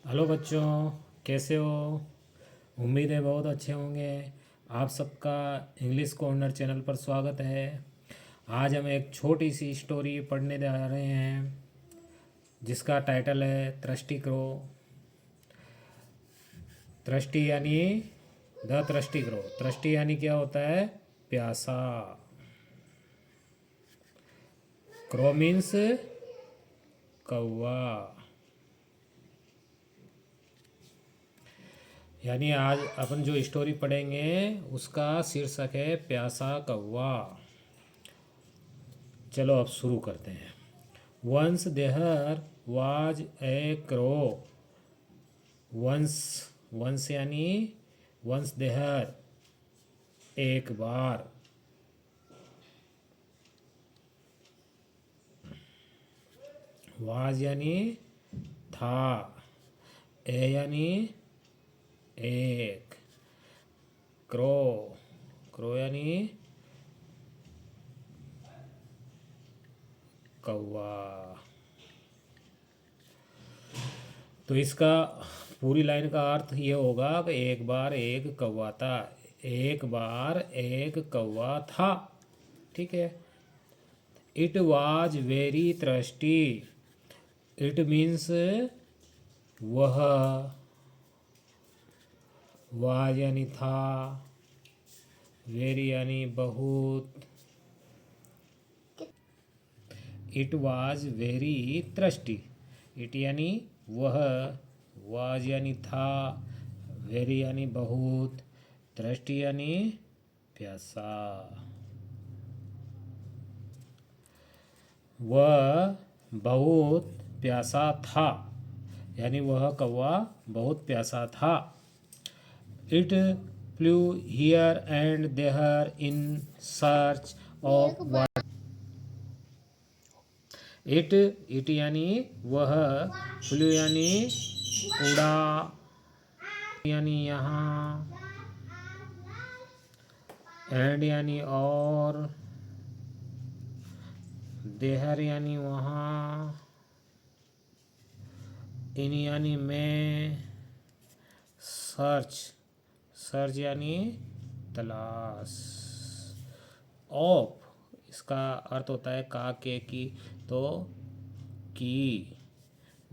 Hello बच्चों, कैसे हो? उम्मीद है बहुत अच्छे होंगे। आप सबका इंग्लिश कॉर्नर चैनल पर स्वागत है। आज हम एक छोटी सी स्टोरी पढ़ने जा रहे हैं जिसका टाइटल है थ्रस्टी क्रो। थ्रस्टी यानी द थ्रस्टी क्रो। थ्रस्टी यानी क्या होता है? प्यासा। क्रो मीन्स कौवा। यानी आज अपन जो स्टोरी पढ़ेंगे उसका शीर्षक है प्यासा कौवा। चलो अब शुरू करते हैं। Once there was a crow. Once, once यानी वंस देहर, एक बार। वाज यानी था। ए यानी एक। क्रो, क्रो यानी कौवा। तो इसका पूरी लाइन का अर्थ ये होगा कि एक बार एक कौवा था। एक बार एक कौवा था। ठीक है। It was very thirsty. It means वह। वाज यानी था। वेरी यानी बहुत। It was very thirsty. It यानी वह। वाज यानी था। वेरी यानी बहुत। थ्रस्टी यानी प्यासा। वह बहुत प्यासा था। यानी वह कौवा बहुत प्यासा था। It flew here and there in search of water. It यानी वह। फ्लू यानी उड़ा, यानी यहाँ। एंड यानी और। देहर यानी वहाँ। इन यानी में। सर्च, सर्च यानी तलाश। ऑफ, इसका अर्थ होता है का, के, की। तो की।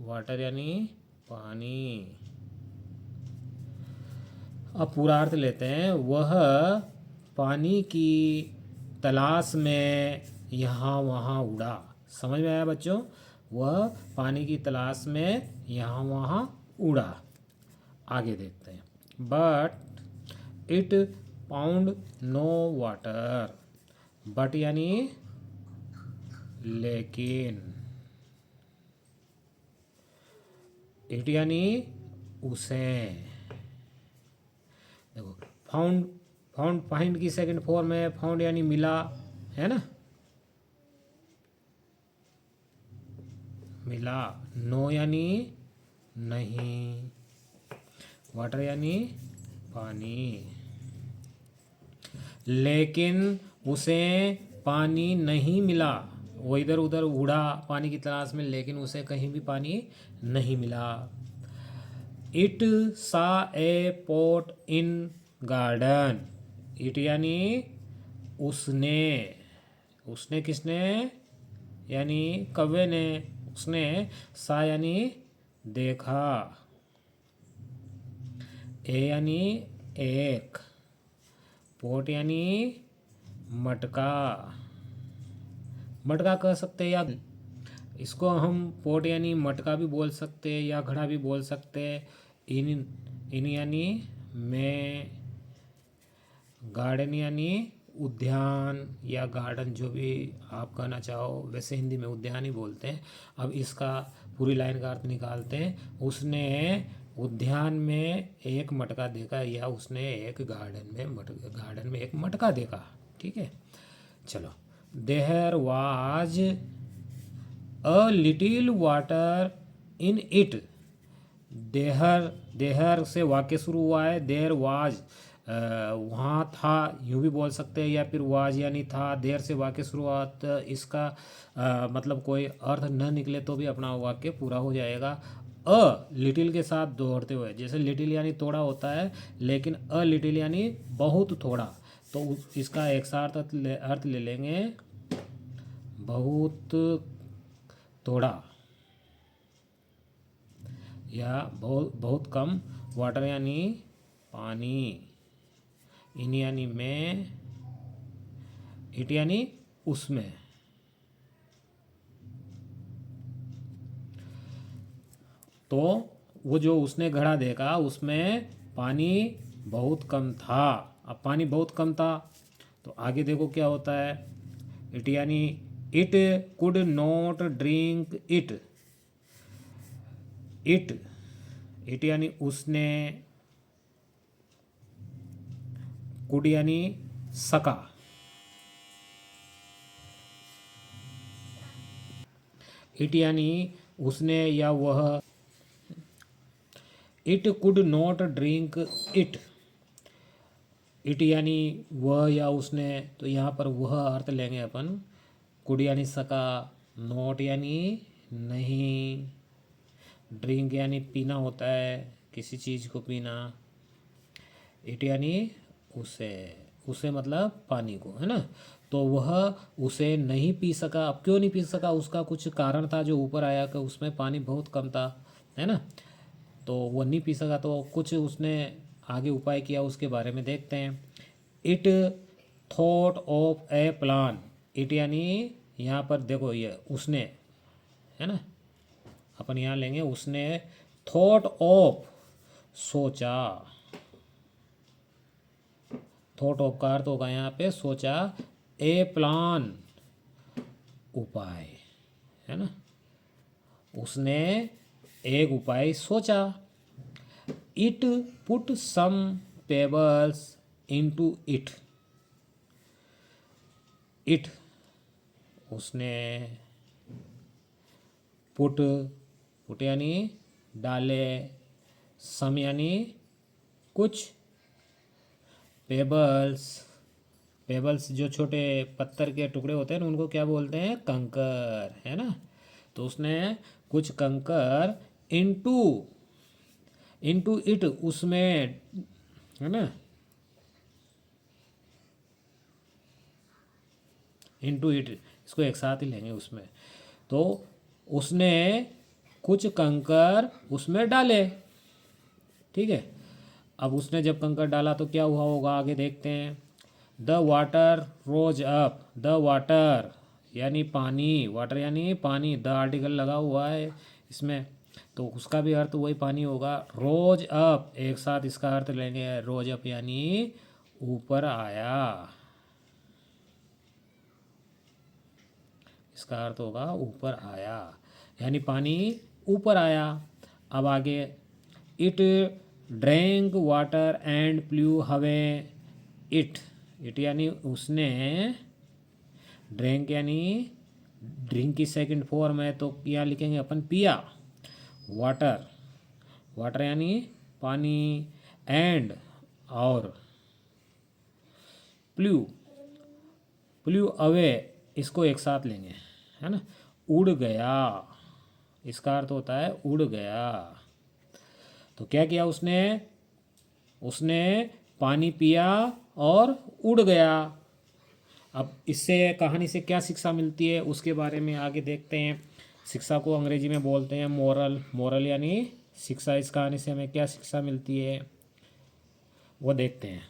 वाटर यानी पानी। अब पूरा अर्थ लेते हैं। वह पानी की तलाश में यहाँ वहाँ उड़ा। समझ में आया बच्चों? वह पानी की तलाश में यहाँ वहाँ उड़ा। आगे देखते हैं। But it found no water. But यानी लेकिन। इट यानी उसे। देखो, फाउंड, फाउंड फाइंड की सेकंड फॉर्म है। फाउंड यानी मिला, है ना? मिला। नो यानी नहीं। वाटर यानी पानी। लेकिन उसे पानी नहीं मिला। वो इधर उधर उड़ा पानी की तलाश में, लेकिन उसे कहीं भी पानी नहीं मिला। इट सा a pot in garden. It यानी उसने। उसने किसने? यानी कौवे ने। उसने सा यानी देखा। ए यानी एक। पोट यानी मटका। मटका कह सकते हैं, या इसको हम पोट यानी मटका भी बोल सकते हैं या घड़ा भी बोल सकते हैं। इन यानी में। गार्डन यानी उद्यान या गार्डन, जो भी आप कहना चाहो। वैसे हिंदी में उद्यान ही बोलते हैं। अब इसका पूरी लाइन का अर्थ निकालते हैं। उसने उद्यान में एक मटका देखा, या उसने एक गार्डन में एक मटका देखा। ठीक है, चलो। There was a little water in it. There, there से वाक्य शुरू हुआ है। देयर वाज, वहाँ था, यूँ भी बोल सकते हैं, या फिर वाज यानी था। देर से वाक्य शुरुआत, इसका मतलब कोई अर्थ न निकले तो भी अपना वाक्य पूरा हो जाएगा। अ लिटिल के साथ जोड़ते हुए, जैसे लिटिल यानी थोड़ा होता है, लेकिन अ लिटिल यानी बहुत थोड़ा, तो इसका एक साथ अर्थ ले लेंगे बहुत थोड़ा या बहुत बहुत कम। वाटर यानी पानी, इन यानी में, इट यानी उसमें। तो वो जो उसने घड़ा देखा उसमें पानी बहुत कम था। अब पानी बहुत कम था तो आगे देखो क्या होता है। इट यानी it could not drink it. It यानी उसने, कुड यानी सका, इट यानी उसने या वह, it could not drink it. It यानी वह या उसने, तो यहाँ पर वह अर्थ लेंगे अपन। कुड यानी सका, नॉट यानी नहीं, ड्रिंक यानी पीना होता है, किसी चीज़ को पीना, इट यानी उसे, उसे मतलब पानी को, है ना। तो वह उसे नहीं पी सका। अब क्यों नहीं पी सका, उसका कुछ कारण था जो ऊपर आया कि उसमें पानी बहुत कम था, है ना। तो वो नहीं पी सका, तो कुछ उसने आगे उपाय किया, उसके बारे में देखते हैं। It thought of A plan. It यानी यहाँ पर देखो ये उसने, है ना, अपन यहाँ लेंगे उसने थॉट ऑफ, सोचा, थॉट ऑफ का अर्थ होगा यहाँ पे सोचा, ए प्लान उपाय, है ना, उसने एक उपाय सोचा। It put some pebbles into it. It उसने, पुट, पुट यानी डाले, सम यानी कुछ, पेबल्स, पेबल्स जो छोटे पत्थर के टुकड़े होते हैं ना उनको क्या बोलते हैं, कंकर, है ना। तो उसने कुछ कंकर इनटू, इनटू इट उसमें, है ना, इनटू इट, इसको एक साथ ही लेंगे उसमें। तो उसने कुछ कंकर उसमें डाले, ठीक है। अब उसने जब कंकर डाला तो क्या हुआ होगा आगे देखते हैं। The water rose up. The water यानी पानी, वाटर यानी पानी, द आर्टिकल लगा हुआ है इसमें, तो उसका भी अर्थ वही पानी होगा। रोज अप एक साथ इसका अर्थ लेंगे, रोज अप यानी ऊपर आया, इसका अर्थ होगा ऊपर आया, यानी पानी ऊपर आया। अब आगे, it drank water and flu हवे इट। इट यानी उसने, ड्रैंक यानी ड्रिंक की सेकंड फॉर्म है, तो क्या लिखेंगे अपन, पिया, वाटर, वाटर यानी पानी, एंड और, फ्लू, फ्लू अवे इसको एक साथ लेंगे, है ना, उड़ गया, इसका अर्थ होता है उड़ गया। तो क्या किया उसने, उसने पानी पिया और उड़ गया। अब इससे कहानी से क्या शिक्षा मिलती है उसके बारे में आगे देखते हैं। शिक्षा को अंग्रेजी में बोलते हैं मोरल। मोरल यानी शिक्षा। इस कहानी से हमें क्या शिक्षा मिलती है वो देखते हैं।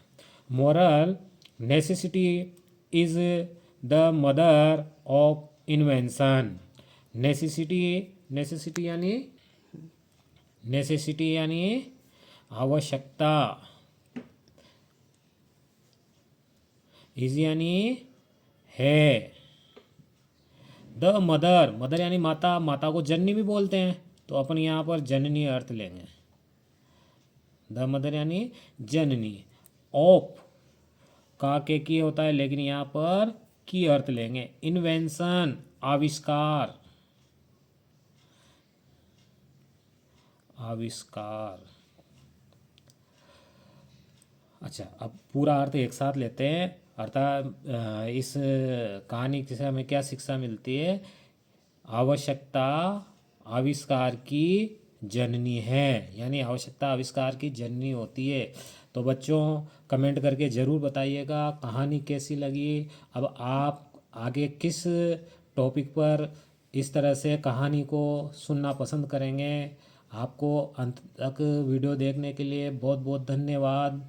Moral, necessity is the mother of invention. Necessity, necessity यानी, नेसेसिटी यानी आवश्यकता, इज यानी है, द मदर, मदर यानी माता, माता को जननी भी बोलते हैं, तो अपन यहाँ पर जननी अर्थ लेंगे। द मदर यानी जननी, ऑफ का के की होता है लेकिन यहाँ पर की अर्थ लेंगे। इन्वेंशन आविष्कार, आविष्कार। अच्छा, अब पूरा अर्थ एक साथ लेते हैं। अर्थात इस कहानी से हमें क्या शिक्षा मिलती है। आवश्यकता आविष्कार की जननी है, यानी आवश्यकता आविष्कार की जननी होती है। तो बच्चों कमेंट करके ज़रूर बताइएगा कहानी कैसी लगी। अब आप आगे किस टॉपिक पर इस तरह से कहानी को सुनना पसंद करेंगे। आपको अंत तक वीडियो देखने के लिए बहुत बहुत धन्यवाद।